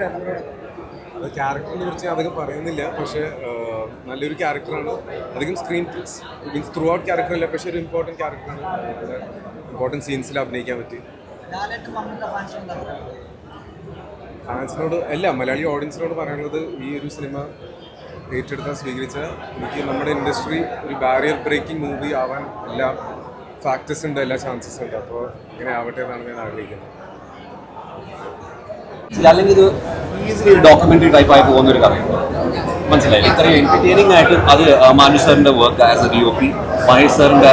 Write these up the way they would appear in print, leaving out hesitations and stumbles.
അത് ക്യാരക്ടറിനെ കുറിച്ച് അധികം പറയുന്നില്ല, പക്ഷേ നല്ലൊരു ക്യാരക്ടറാണ്. അധികം സ്ക്രീൻ മീൻസ് ത്രൂ ഔട്ട് ക്യാരക്ടറല്ല, പക്ഷേ ഒരു ഇമ്പോർട്ടൻറ്റ് ക്യാരക്ടറാണ്. ഇമ്പോർട്ടൻറ്റ് സീൻസിൽ അഭിനയിക്കാൻ പറ്റി. ഫാൻസിനോട് അല്ല, മലയാളി ഓഡിയൻസിനോട് പറയാനുള്ളത് ഈ ഒരു സിനിമ ഏറ്റെടുത്താൽ സ്വീകരിച്ച എനിക്ക് നമ്മുടെ ഇൻഡസ്ട്രി ഒരു ബാരിയർ ബ്രേക്കിംഗ് മൂവി ആവാൻ എല്ലാ ഫാക്ടേഴ്സ് ഉണ്ട്, എല്ലാ ചാൻസസ് ഉണ്ട്. അപ്പോൾ ഇങ്ങനെ ആവട്ടെ എന്നാണ് ഞാൻ ആഗ്രഹിക്കുന്നത്. അല്ലെങ്കിൽ ഇത് ഈസിലി ഒരു ഡോക്യുമെന്ററി ടൈപ്പായി പോകുന്ന ഒരു കഥയാണ്, മനസ്സിലായില്ലേ? ഇത്രയും എന്റർടൈനിങ് ആയിട്ട് അത് മാനു സാറിന്റെ work as a DOP, Mahesh സാറിന്റെ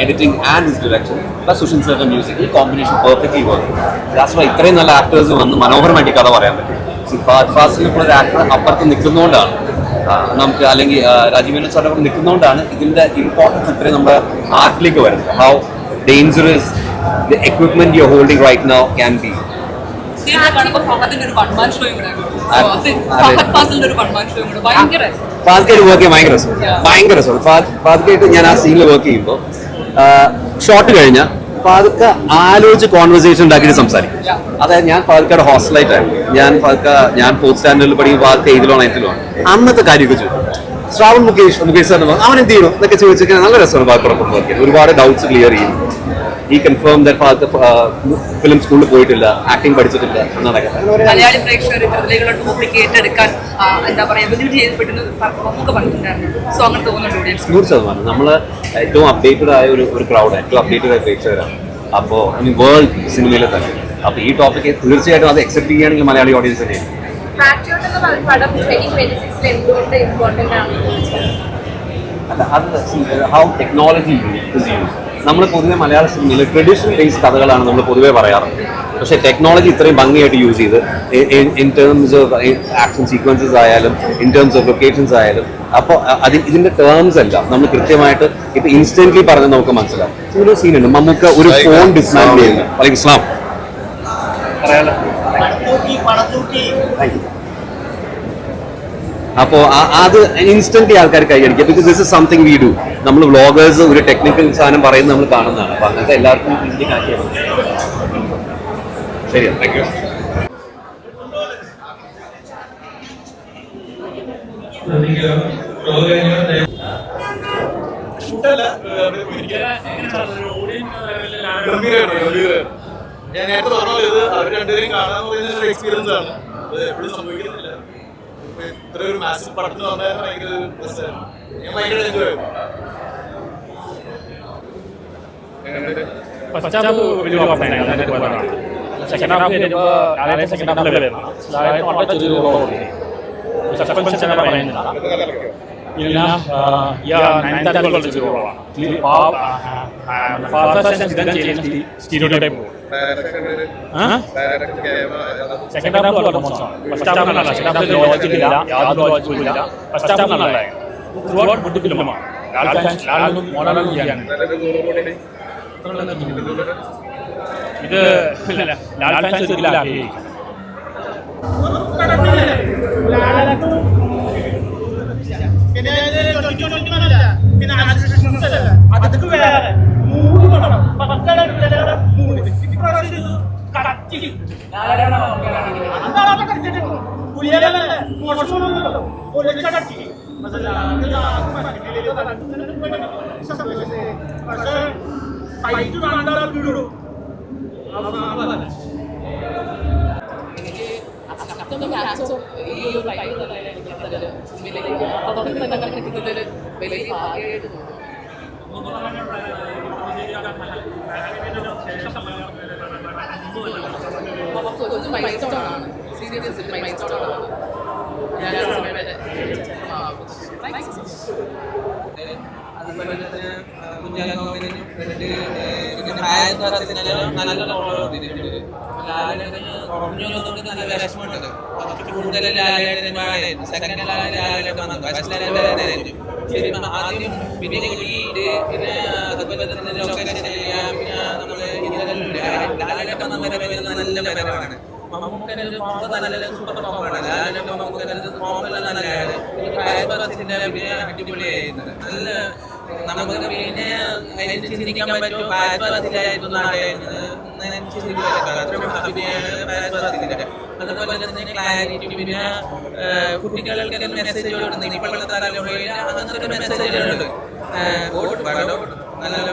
editing and his direction plus Sushin സാറിന്റെ മ്യൂസിക്, ഈ കോമ്പിനേഷൻ പെർഫെക്റ്റ്ലി വർക്ക്. ലാസ്റ്റ് ഇത്രയും നല്ല ആക്ടേഴ്സ് വന്ന് മനോഹരമായിട്ട് കഥ പറയാൻ പറ്റും. ഫാസ്റ്റിൽ ഇപ്പോൾ ഒരു ആക്ടർ അപ്പുറത്ത് നിൽക്കുന്നതുകൊണ്ടാണ് നമുക്ക്, അല്ലെങ്കിൽ രാജീവ് സാറിന്റെ അവിടെ നിൽക്കുന്നതുകൊണ്ടാണ് ഇതിന്റെ ഇമ്പോർട്ടൻസ് ഇത്രയും നമ്മുടെ ആർട്ടിലേക്ക് വരുന്നത്. How dangerous the equipment you are holding right now can be. ഫാസ്റ്റായിട്ട് വർക്ക് ചെയ്യാൻ ഭയങ്കര രസമാണ്. ഫാസ്റ്റായിട്ട് ഞാൻ ആ സീനിൽ വർക്ക് ചെയ്യുമ്പോൾ ഷോട്ട് കഴിഞ്ഞാൽ ഫാദുക്ക ആലോചിച്ച് കോൺവെർസേഷൻ ഉണ്ടാക്കിയിട്ട് സംസാരിക്കും. അതായത് ഞാൻ ഫാദുക്കയുടെ ഹോസ്റ്റലായിട്ടായിരുന്നു. ഞാൻ 4th സ്റ്റാൻഡേർഡിൽ പഠിക്കും, ഫാദുക്ക 8th or 9th അന്നത്തെ കാര്യമൊക്കെ ചോദിക്കും. ശ്രാവൺ മുകേഷ് സാറിന് അവൻ എന്ത് ചെയ്യണം എന്നൊക്കെ ചോദിച്ചിട്ട് നല്ല രസമാണ് ഫാദുക്കയോടൊപ്പം വർക്ക് ചെയ്യാൻ. ഒരുപാട് ഡൗട്ട്സ് ക്ലിയർ ചെയ്യും. ഈ കൺഫേം ദാറ്റ് ഫിലിം സ്കൂളിൽ പോയിട്ടില്ല, ആക്ടിങ് പഠിച്ചിട്ടില്ല എന്നതൊക്കെ. മലയാളി പ്രേക്ഷകർ ഇതിലേക്കുള്ള ടോപ്പിക് ഏറ്റെടുക്കാൻ എന്താ പറയുക, നമുക്ക് പറഞ്ഞിട്ടുണ്ടായിരുന്നു. സോ അങ്ങനെ തോന്നുന്നുണ്ട് 100%. നമ്മൾ ഏറ്റവും അപ്ഡേറ്റഡ് ആയ ഒരു ക്രൗഡ്, ഏറ്റവും അപ്ഡേറ്റഡ് ആയ പ്രേക്ഷകരാണ്. അപ്പോൾ വേൾഡ് സിനിമയിലെ തന്നെ. അപ്പോൾ ഈ ടോപ്പിക്ക് തീർച്ചയായിട്ടും അത് അക്സെപ്റ്റ് ചെയ്യുകയാണെങ്കിൽ മലയാളി ഓഡിയൻസ് തന്നെയാണ്. അല്ല, അത് ഹൗ ടെക്നോളജി ഇസ് യൂസ്. നമ്മൾ പൊതുവെ മലയാള സിനിമയിൽ ട്രഡീഷണൽ ബേസ്ഡ് കഥകളാണ് നമ്മൾ പൊതുവെ പറയാറുണ്ട്. പക്ഷേ ടെക്നോളജി ഇത്രയും ഭംഗിയായിട്ട് യൂസ് ചെയ്ത് in terms of action sequences ആയാലും ഇൻ ടേംസ് ഓഫ് ലൊക്കേഷൻസ് ആയാലും, അപ്പോൾ ഇതിന്റെ ടേംസ് എല്ലാം നമ്മൾ കൃത്യമായിട്ട് ഇപ്പം ഇൻസ്റ്റന്റ്ലി പറഞ്ഞാൽ നമുക്ക് മനസ്സിലാവും. ഒരു സീനുണ്ട്, നമുക്ക് ഒരു ഫോൺ ഡിസ്മാൻഡിൽ ചെയ്യുന്നു. വലൈക്കും സ്ലാം. പറയാലോ. അപ്പോൾ അത് ഇൻസ്റ്റന്റ്ലി ആൾക്കാർ കൈയടിക്കുക. Because this is something we do. നമ്മൾ വ്ളോഗേഴ്സ് ഒരു ടെക്നിക്കൽ സാധനം പറയുന്നത് നമ്മൾ കാണുന്നതാണ്. അപ്പോൾ അങ്ങനത്തെ എല്ലാവർക്കും ഈസിലി കണക്ട് ചെയ്യാം. ശരിയാ, താങ്ക് യു. ഞാൻ നേരത്തെ പറഞ്ഞത് അവർ രണ്ടുപേരും കാണാൻ പറയുന്ന എക്സ്പീരിയൻസ് ആണ്. അത് എപ്പോഴും സംഭവിക്കുന്നില്ല. ഇത്ര ഒരു മാസിവ് പടത്തിന് വന്നായിരുന്നു ഭയങ്കര രസമായിരുന്നു. ഞാൻ ഭയങ്കര എൻജോയ് ചെയ്തു. അതുപോലെ തന്നെ കുഞ്ഞാലിനും നല്ല നല്ല വിഷമമുണ്ട്. കൂടുതൽ ആദ്യം പിന്നെ പിന്നെ അതുപോലെ തന്നെ ലൊക്കേഷൻ ചെയ്യാം. പിന്നെ നമ്മള് ലാലൊക്കെ നല്ല വരവാണ്. മമ്മൂക്കൻ്റെ നല്ല സൂപ്പർ ഫോമാണ്. ലാലൊക്കെ മമ്മൂക്കൻ്റെ ഫോമെല്ലാം നല്ലതാണ്. അടിപൊളിയായിരുന്നത്. നല്ല നമുക്ക് പിന്നെ ചിന്തിക്കാൻ പറ്റുമോ. അഭിനയ അതുപോലെ തന്നെ ക്ലാരിറ്റി, പിന്നെ കുട്ടികൾക്ക് മെസ്സേജ് കൊടുക്കുന്നത് ഇപ്പോഴത്തെ തലമുറയിൽ അങ്ങനത്തെ ഒരു മെസ്സേജുകളുണ്ട്. നല്ല